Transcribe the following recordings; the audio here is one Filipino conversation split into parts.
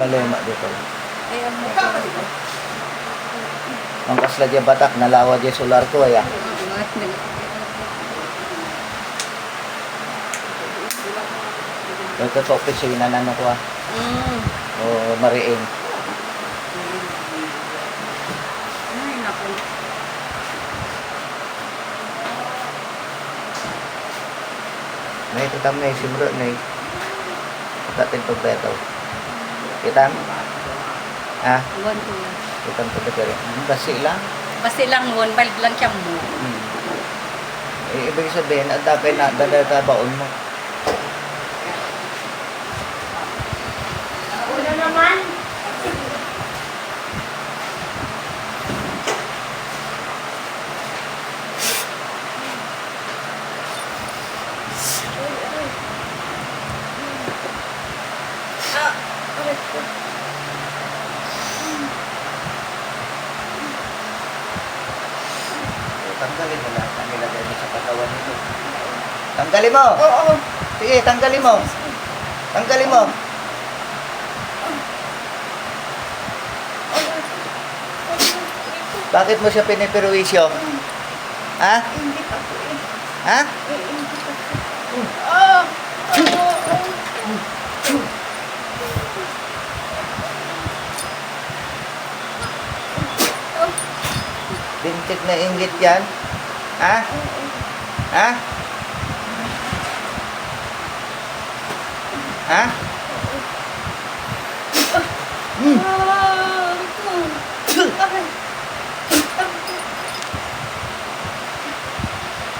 Malema dito. Ay, ang Ang kasla dyan batak, nalawa dyan solar ko ay. Ito to, pisinan ano ko O mariing. Ay, naku. May tutam na simro na tatin to beto. Kita? Ha? Buwan ko yan. Kita to beto. Basi lang. Basta lang buwan, balik lang siyang mo. Ibig sabihin, ang dapat na dadata baon mo. Ano naman? Tanggalin mo lahat ang nilagay mo sa katawan nito. Tanggalin mo! Oo. Sige, tanggalin mo. Tanggalin mo. Bakit mo siya piniperwisyo? Ha? Hindi pa po eh. Ha? Hindi pa po. Bintik na inggit yan? Ha? Ha? Ha?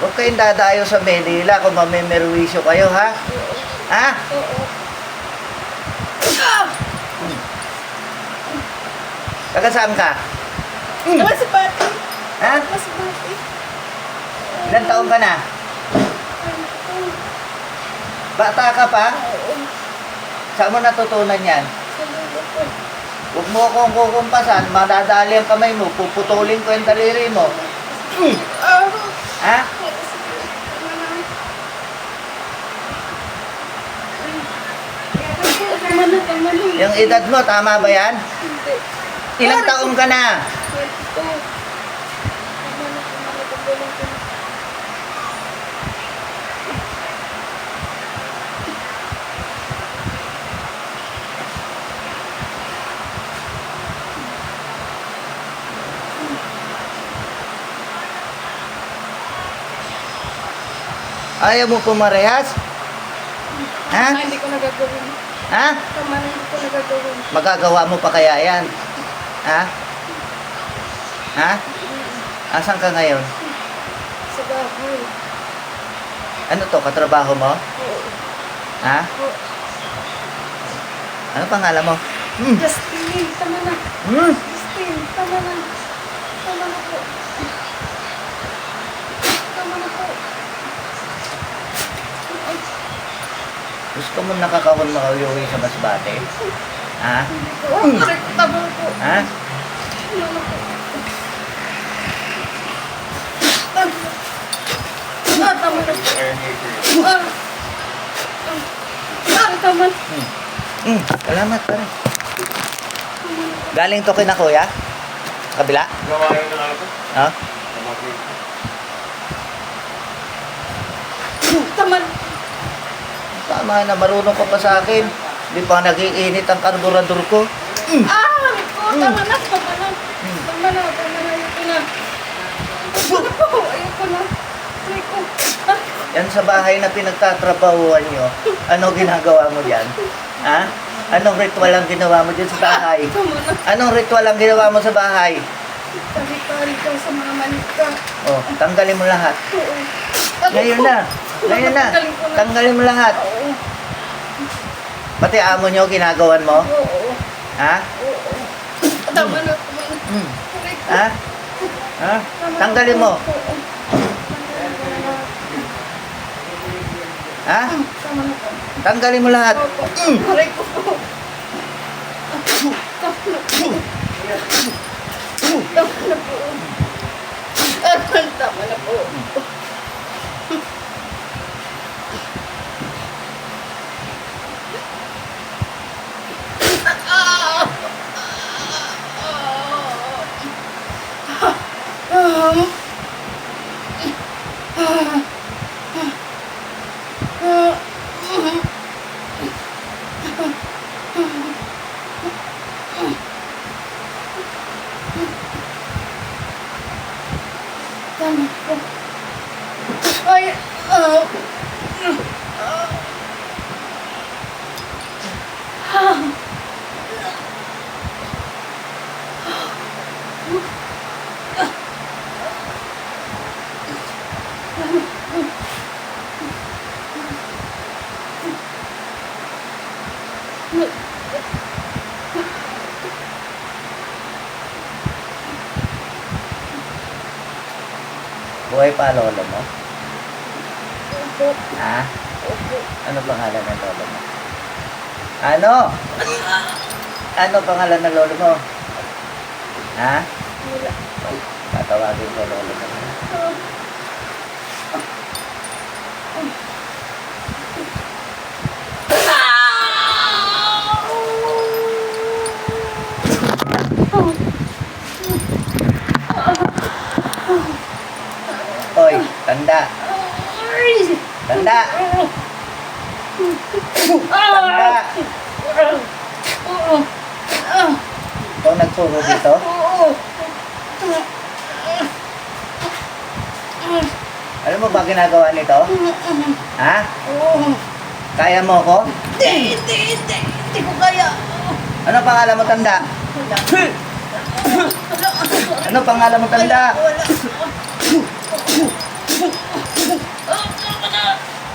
Huwag kayong dadayo sa Manila kung mamimerwisyo kayo, ha? Ha? Taga saan ka? Masibati. Ha? Masibati. Ilan taon ka na? Bata ka pa? Saan mo natutunan yan? Huwag mo akong kukumpasan, madadali ang kamay mo, puputulin ko yung daliri mo. Ha? Yung edad mo, tama ba yan? Ilang taon ka na? Ayaw mo pumarehas? Ha? Hindi ko nagagawin. Ha? Tama na, hindi ko nagagawin. Magagawa mo pa kaya yan? Ha? Ha? Asan ka ngayon? Sa bahay. Ano to, katrabaho mo? Oo. Ha? Oo. Ano pangalan mo? Justin, tama na. Justin, tama na. Tama na po. Tama na po. Gusto mo nakakahon makauwi sa Masbate? Ha? Aray ko, tama na po. Ha? Tama na po. Tama na po. Tama na. Salamat pa rin. Galing to kina kuya? Kabila? Gawain na ako. Ha? Tama na. Tama na, marunong ka pa sa akin. Hindi pa nag-iinit ang karburador ko. Aray ko, tama na. Tama na. Tama na. Tama na. Ayoko na. Ayoko na po. Ayoko na. Aray ko. Yan sa bahay na pinagtatrabahuan nyo, ano ginagawa mo dyan? Ha? Anong ritual ang ginawa mo dyan sa bahay? Tama na. Anong ritual ang ginawa mo sa bahay? Tari-tari ka sa mga manika. Oh, tanggalin mo lahat. Oo. Ngayon na. Ngayon na. Tanggalin mo lahat. Oo. Pati amo nyo, ginagawan mo? Oo. Ha? Oo. Tama na. Tama na. Aray ko. Ha? Ha? Tanggalin mo. Oo. Ha? Tama na po. Tanggalin mo lahat. Opo. Aray ko po. Tama na po. Tama na po. Tama na po. Ah! Buhay pa lolo mo? Opo. Ha? Opo. Ano pangalan ng lolo mo? Ano? Ano pangalan ng lolo mo? Ha? Wala. Tatawagin ko lolo mo. Hoy, tanda. Tanda. Tanda. Ikaw nagturo dito? Alam mo ba ginagawa nito? Ha? Kaya mo ko? Hindi ko kaya. Ano pangalan mo, tanda? Ano pangalan mo, tanda?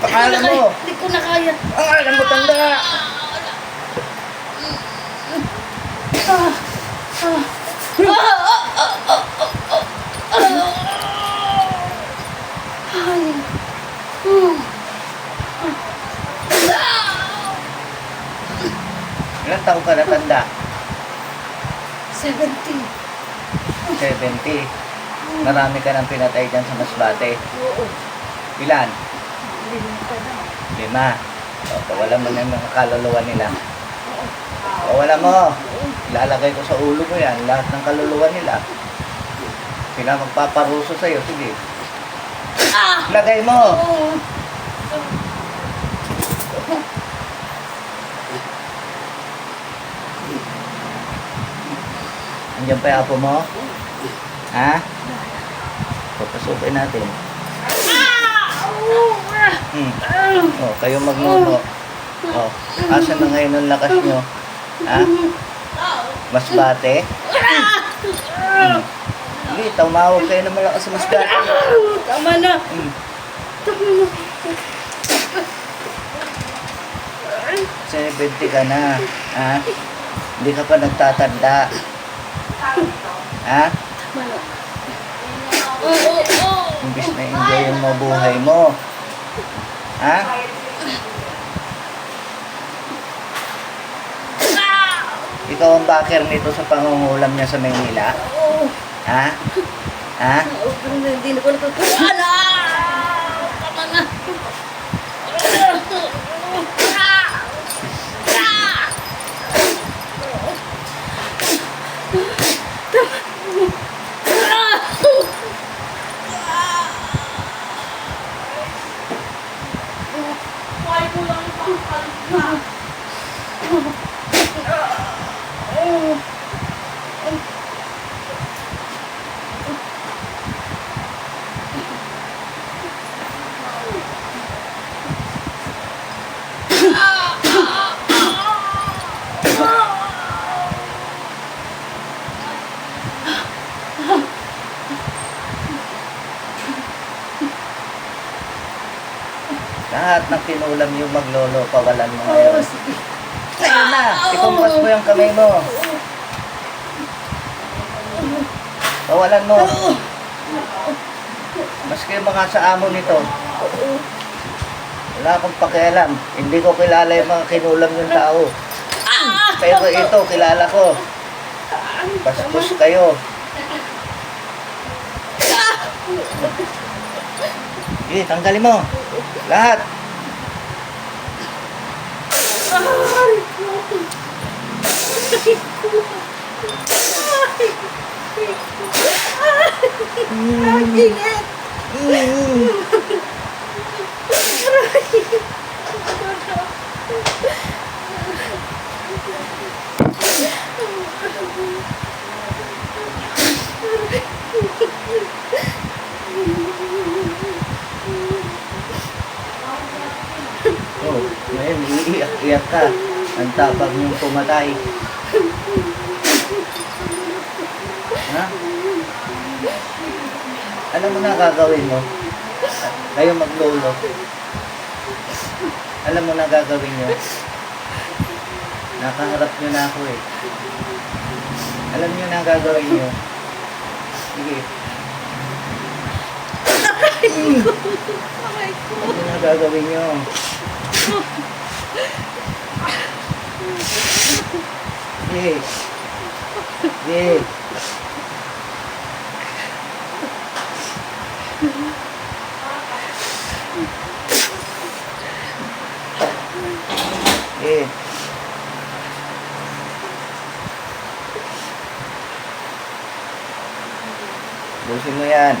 Pangalan mo? Hindi ko na kaya. Pangalan mo, tanda? Ilang taon ka na, tanda? 70. 70. Marami ka nang pinatay dyan sa Masbate. Oo. Ilan? Hindi ko na. 5. O, pawala mo na yung mga kaluluwa nila. Pawala mo. Ilalagay ko sa ulo mo yan, lahat ng kaluluwa nila. Sila magpaparuso sa'yo. Sige. Lagay mo. Andiyan pa yung apo mo? Ha? Papasukin natin. Oh, kayo magnuno. Oh, asan na ngayon ang lakas nyo? Ha? Masbate? Hindi, tumawag kayo na malakas sa Masbate. Tama na. Tama na. 70 ka na. Ha? Hindi ka pa nagtatanda. Ha? Tama na. Oo. Imbis na enjoy yung mabuhay mo. Ha? Ikaw ang backer nito sa pangungulam niya sa Maynila? Oo. Ha? Ha? Hindi na ko natutuwa na. Tama na. Why ko lang itong kalma? Lahat ng kinulam yung maglolo, pawalan mo ngayon. Sige. Ayun na, ikumpas mo yung kamay mo. Pawalan mo. Maski mga sa amo nito. Wala akong pakialam. Hindi ko kilala yung mga kinulam yung tao. Pero ito, kilala ko. Bastos kayo. Sige, tanggalin mo. Lahat. Oh, ngayon, iiyak-iyak ka. Ang tapag niyong pumatay. Ha? Alam mo na gagawin mo? Kayo maglolo. Alam mo na gagawin nyo? Nakaharap nyo na ako eh. Alam nyo na gagawin nyo? Sige. Aray ko. Ano na gagawin nyo? Sige. Sige. Sige. Busin mo yan.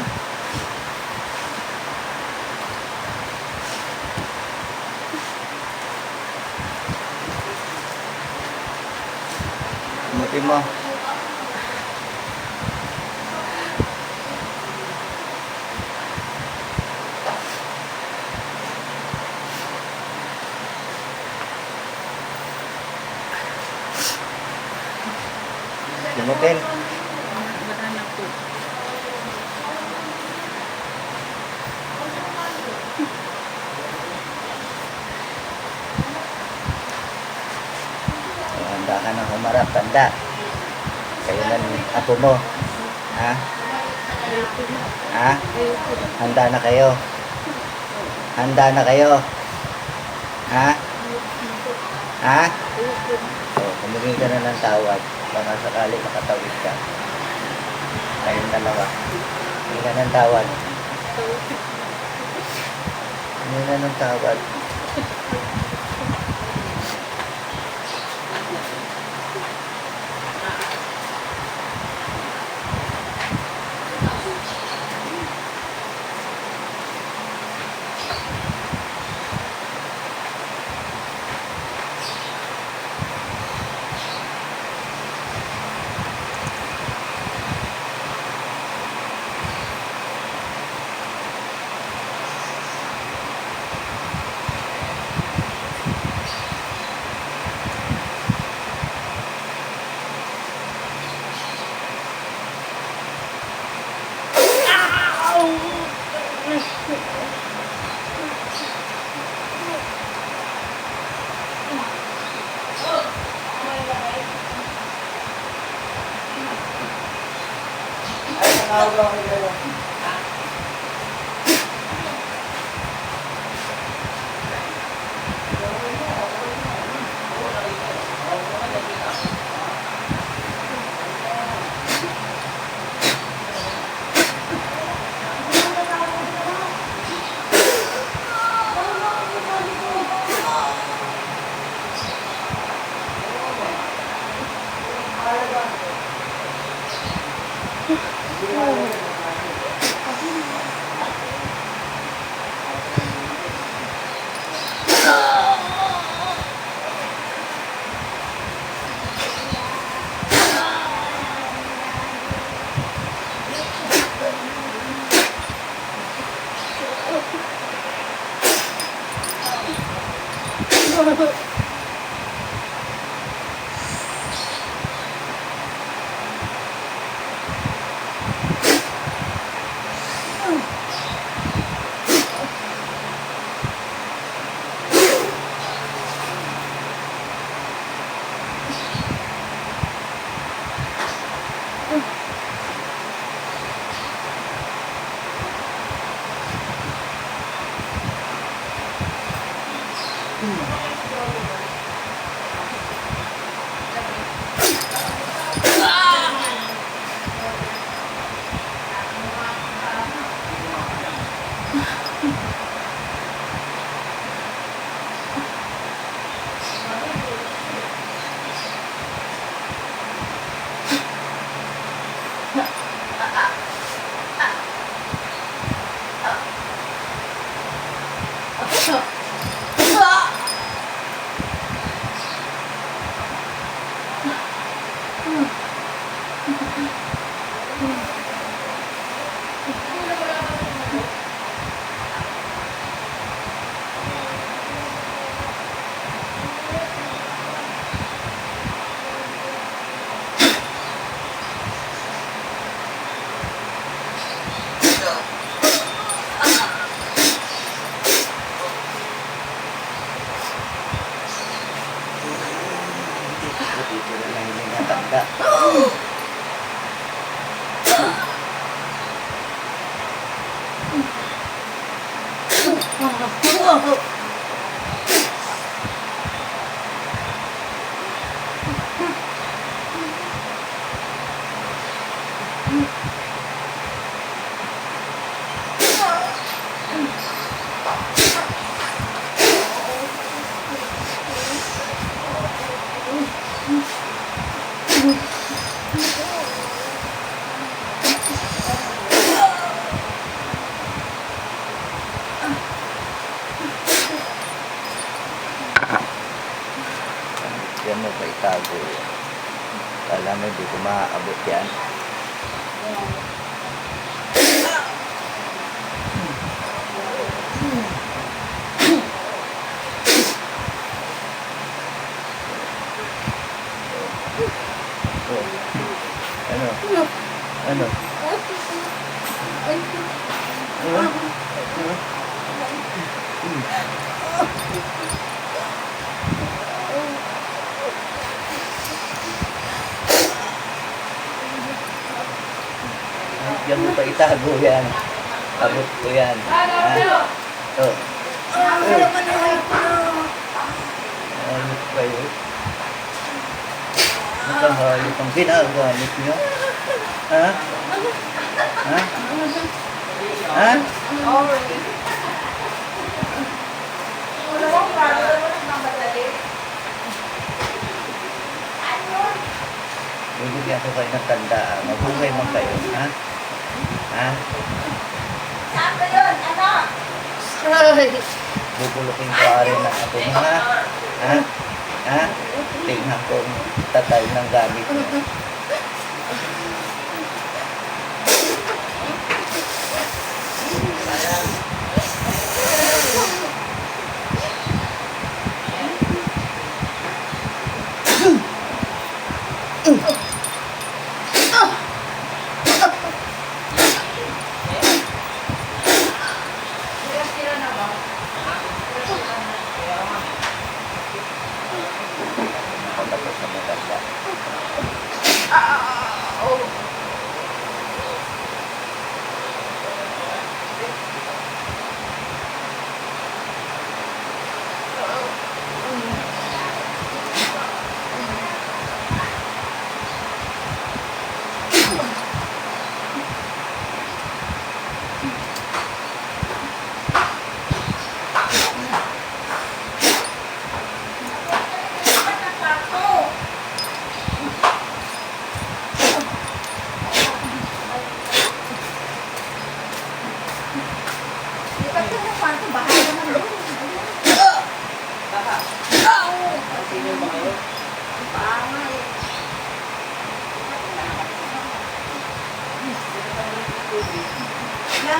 Umutin mo. Umutin. Wala na po. Handa ka na humarap, tanda. Kayo na apo mo. Ha? Ayoko na. Ha? Ayoko na. Handa na kayo. Handa na kayo. Ha? Ha? Ayoko na. O, humingi ka na ng tawad. Baka sakali makatawid ka. Kayong dalawa. Humingi ka ng tawad. Humingi na ng tawad. Dito na lang yung natanda. Yan mo ba itago yan? Kala mo hindi ko maaabot yan. Oh. Ano? Ano? Diyan mo pa itago yan. Abot ko yan. Oh. Ayos pa yun. Nakahayop ang ginagamit nyo. Ha? Ha? Ha? Bibigyan ko kayo ng tandaan. Mabuhay man kayo. Ha? Ha? Saan ba yun? Anak? Bubulukin ko rin na ako. Ha? Ha? Ha? Tingnan ko ang tatay ng gamit mo. Nakatapos na maganda. Lipat ka ng kwarto, bahay naman doon. Pangay. Na?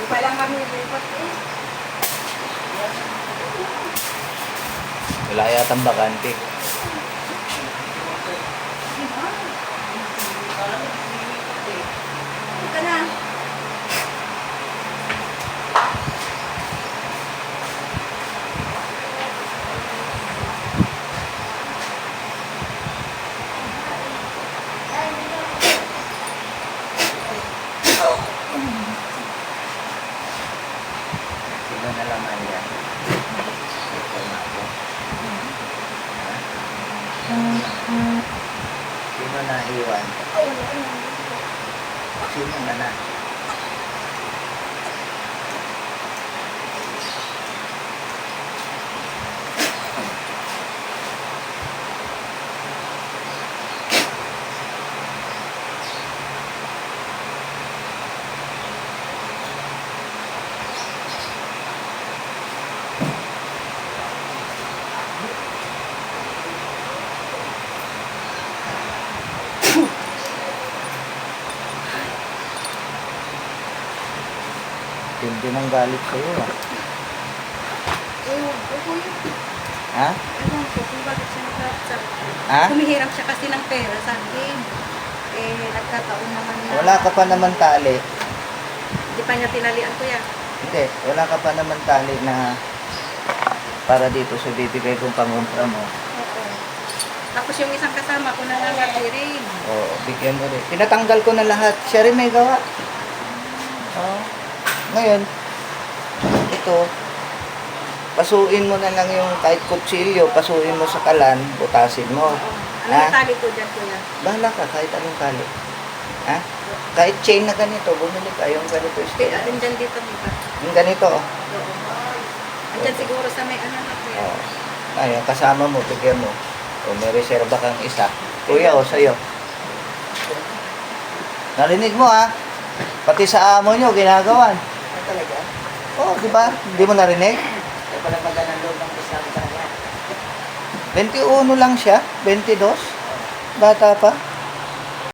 Di pa lang kami lipat eh. Wala yatang bakante. Ika na. Sino na laman yan? Ito na ako. Sino na iwan? Sino na na? Hindi nang galit sa'yo ah. Ewan ko, kuya. Ha? Ewan ko kung bakit siya nagkakasal. Ha? Humihiram siya kasi ng pera sa akin. Eh, nagkataon naman na... Wala ka pa naman tali. Hindi pa niya tinalian, kuya. Hindi, wala ka pa naman tali na para dito sa bibigay kong pangumpra mo. Oo. Tapos yung isang kasama ko na lang natiring. Oo, bigyan mo rin. Pinatanggal ko na lahat. Siya rin may gawa. Oo. Ngayon, ito, pasuin mo na lang yung kahit kutsilyo, pasuin mo sa kalan, butasin mo. Ano yung tali ko dyan, kuya? Bahala ka, kahit anong tali. Ha? Kahit chain na ganito, bumili ka, yung ganito Okay, style. alin dyan dito, diba? Yung ganito, oh. Oo. Andyan siguro sa may ano na, kuya. Oh. Ayun, kasama mo, bigyan mo. O may reserba kang isa. Kuya, o sa'yo. Narinig mo, ha? Pati sa amo nyo, ginagawan. Ano talaga? Oh, di ba? Hindi mo narinig? Kaya pala magandang loob ng Islam sa kanya. 21 lang siya, 22. Bata pa.